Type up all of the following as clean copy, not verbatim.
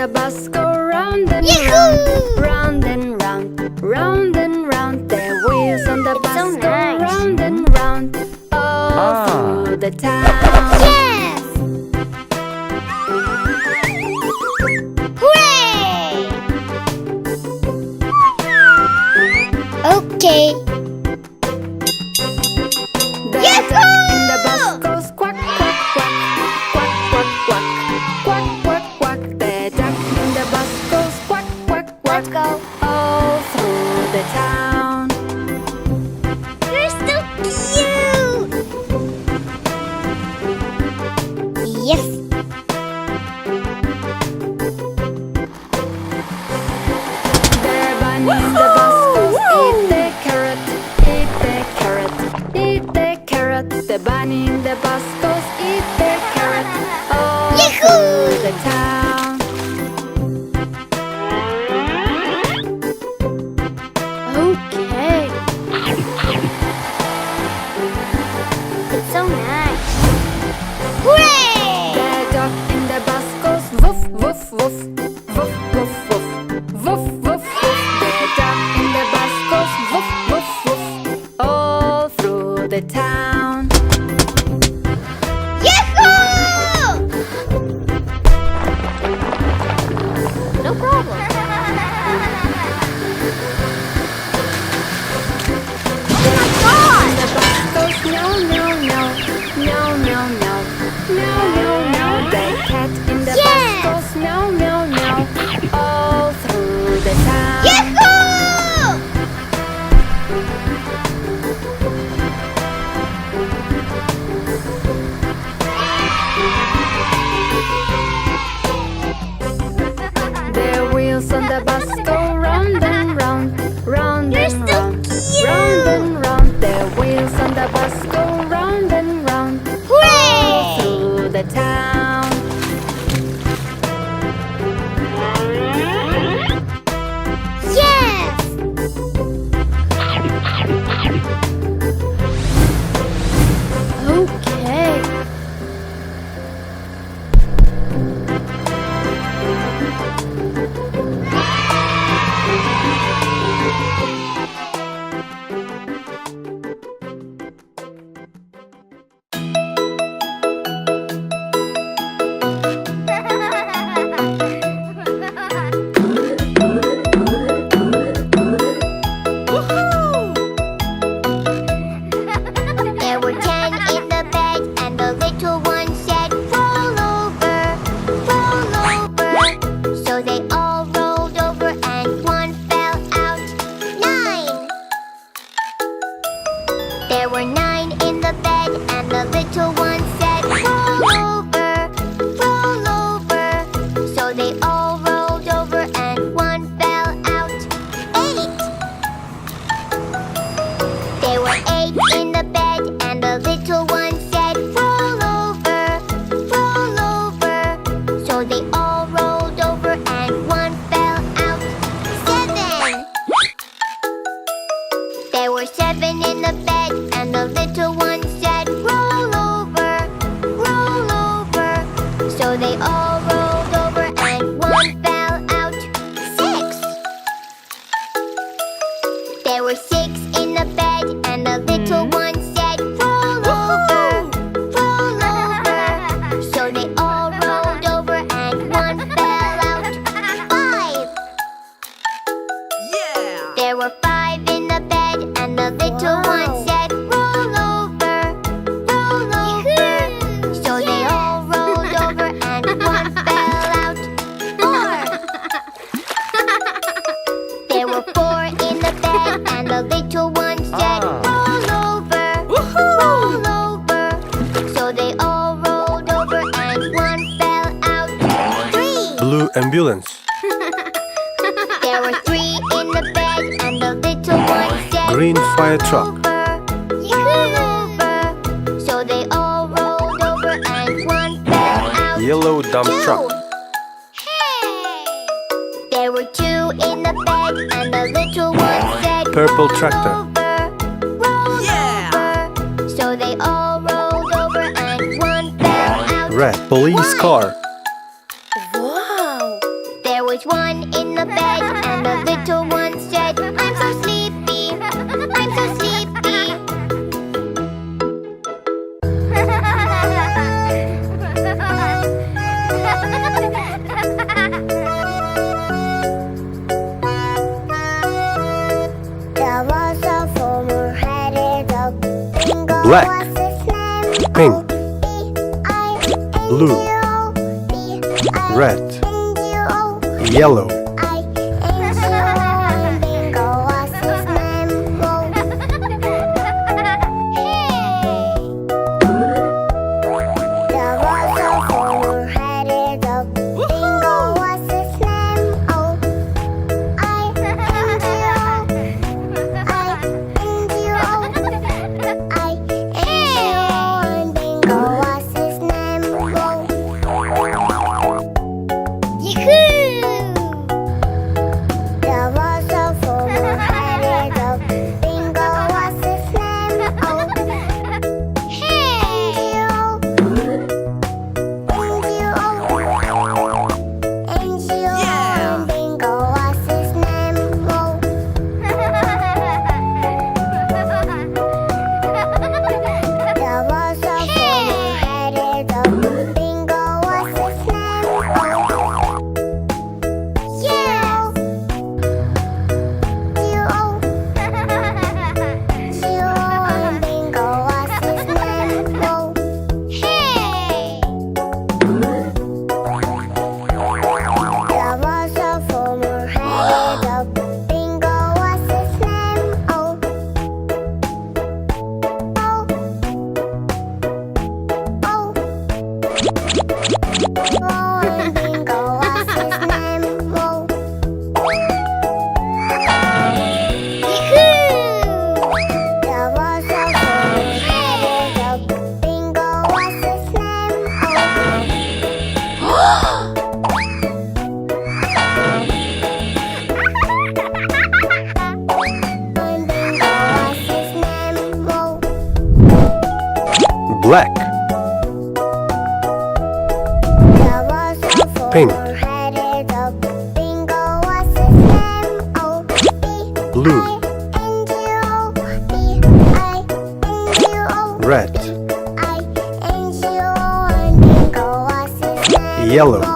the bus go round and round, round and round, round and round. The wheels on the bus go round and round, all through the town. Yes! Hooray! Okay. The duck in the bus goes quack, quack, quack, quack, quack, quack, quack, quack, quack. The duck in the bus goes quack, quack, quack, Let's go. all through the town. You're so cute! Yes! The bunny in the bus goes eat the carrot, eat the carrot, eat the carrot. The bunny in the bus goes eat the carrot, all through the town. Okay. It's so nice. Hooray! The dog in the bus goes woof, woof, woof, woof, woof, woof, woof, woof, woof. The dog in the bus goes woof, woof, woof, all through the town. Yahoo! No problem. The bus goes meow, meow, meow, meow, meow, meow, meow, meow, meow. The cat in the bus goes meow, meow, meow, all through the town. Yahoo! The wheels on the bus go round and round, round and round, round and round. The wheels on the bus go round and round, all Hooray! through the town. Yes! Okay. There were 10 in the bed, and the little one said, roll over, roll over. So they all rolled over, and one fell out. 9! There were 9 in the bed, and the little one said, roll over, roll over. So they all rolled over, and one fell out. 8! There were 8 in the bed, and the little one said, roll over, roll over. So they all rolled over, and one fell out. 7! There were 7 in the bed, and the little one said, roll over, roll over. So they all rolled over, and one fell out. 6! There were 6 in the bed, and the little one said, roll over, roll over. So they all rolled over, and one fell out. 5! There were 5 in the bed, and the little one said, roll over, roll over. So they all rolled over, and one fell out. 4! There were 4 in the bed, and the little one said, roll over, roll over. So they all rolled over, and one fell out. 3! Blue ambulance. There were 3 in the bed, and the little one said, Green fire truck. roll over. So they all rolled over, and one fell out. Yellow dump truck. Hey! There were 2 in the bed, and the little one said, Purple roll tractor. over, roll over. So they all rolled over, and one fell out. Red police car. Wow! Black. What's his name? Pink. B-I-N-G-O, Blue. Red. B-I-N-G-O, Yellow. I-N-G-O, bingo, what's his name? Whoa. Hey! There was a farmer headed up. Bingo, what's his name? Oh, I-N-G-O, I-N-G-O, I-N-G-O, and bingo, what's his name? Whoa. There was a farmer headed up. Bingo, what's his name? Oh, and bingo, what's his name? Whoa. There was a farmer headed up. Bingo, what's his name? Yeah. And bingo, what's his name? Whoa. Hey. There was a farmer headed up. Bingo, what's his name? Oh. Oh. Oh. Oh, and bingo, what's his name? Whoa. There was a farmer headed up. Bingo, what's his name? Oh. And bingo, what's his name? Whoa. Black. There was a Pink. farmer headed up. Bingo, what's his name? Oh, Blue. B-I-N-G-O, B-I-N-G-O, Red. B-I-N-G-O, and bingo, what's his name? Yellow. Whoa.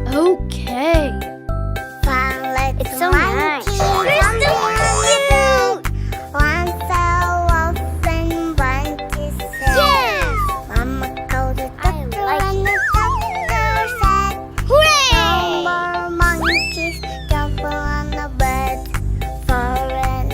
Okay. It's so nice. One fell off and one kissed. Yes. Mama called the doctor like and the doctor said, Hooray! "No more monkeys jumping on the bed. For an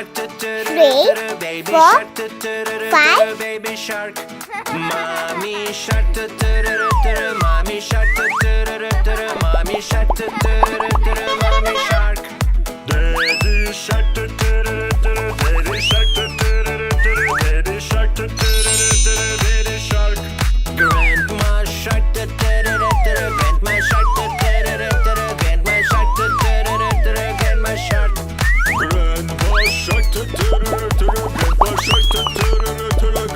3, 4, 5. Baby shark, mommy shark, mommy shark, mommy shark, mommy shark, daddy shark, daddy shark, daddy shark, daddy shark, grandma shark, grandma shark, grandma shark, grandma shark, grandpa shark,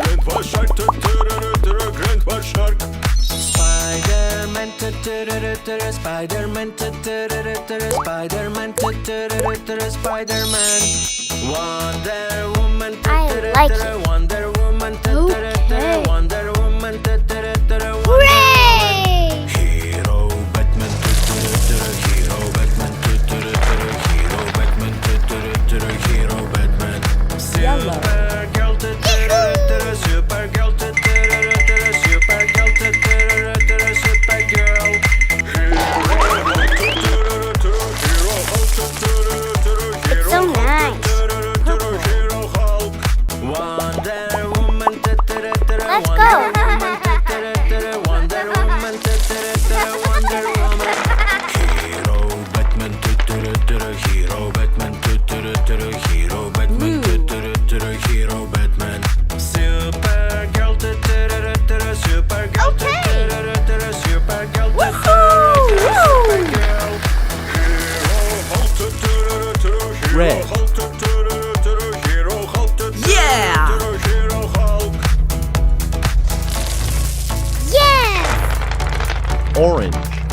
grandpa shark, grandpa shark, Spider-Man, Spider-Man, Spider-Man, Spider-Man, Wonder Woman, I like it. Wonder Woman, Okay. Wonder Woman, Hooray! Hero Batman, Hero Batman, Hero Batman, Hero Batman, Supergirl, Supergirl, Supergirl, Supergirl, It's so nice. Hero Hulk, Wonder Woman, Let's go. Wonder Woman, Wonder Woman, Hero Batman, Hero Batman, Hero Batman, Hero Batman, Supergirl, Supergirl, Okay. Supergirl, Red. Yeah! Yeah! Orange.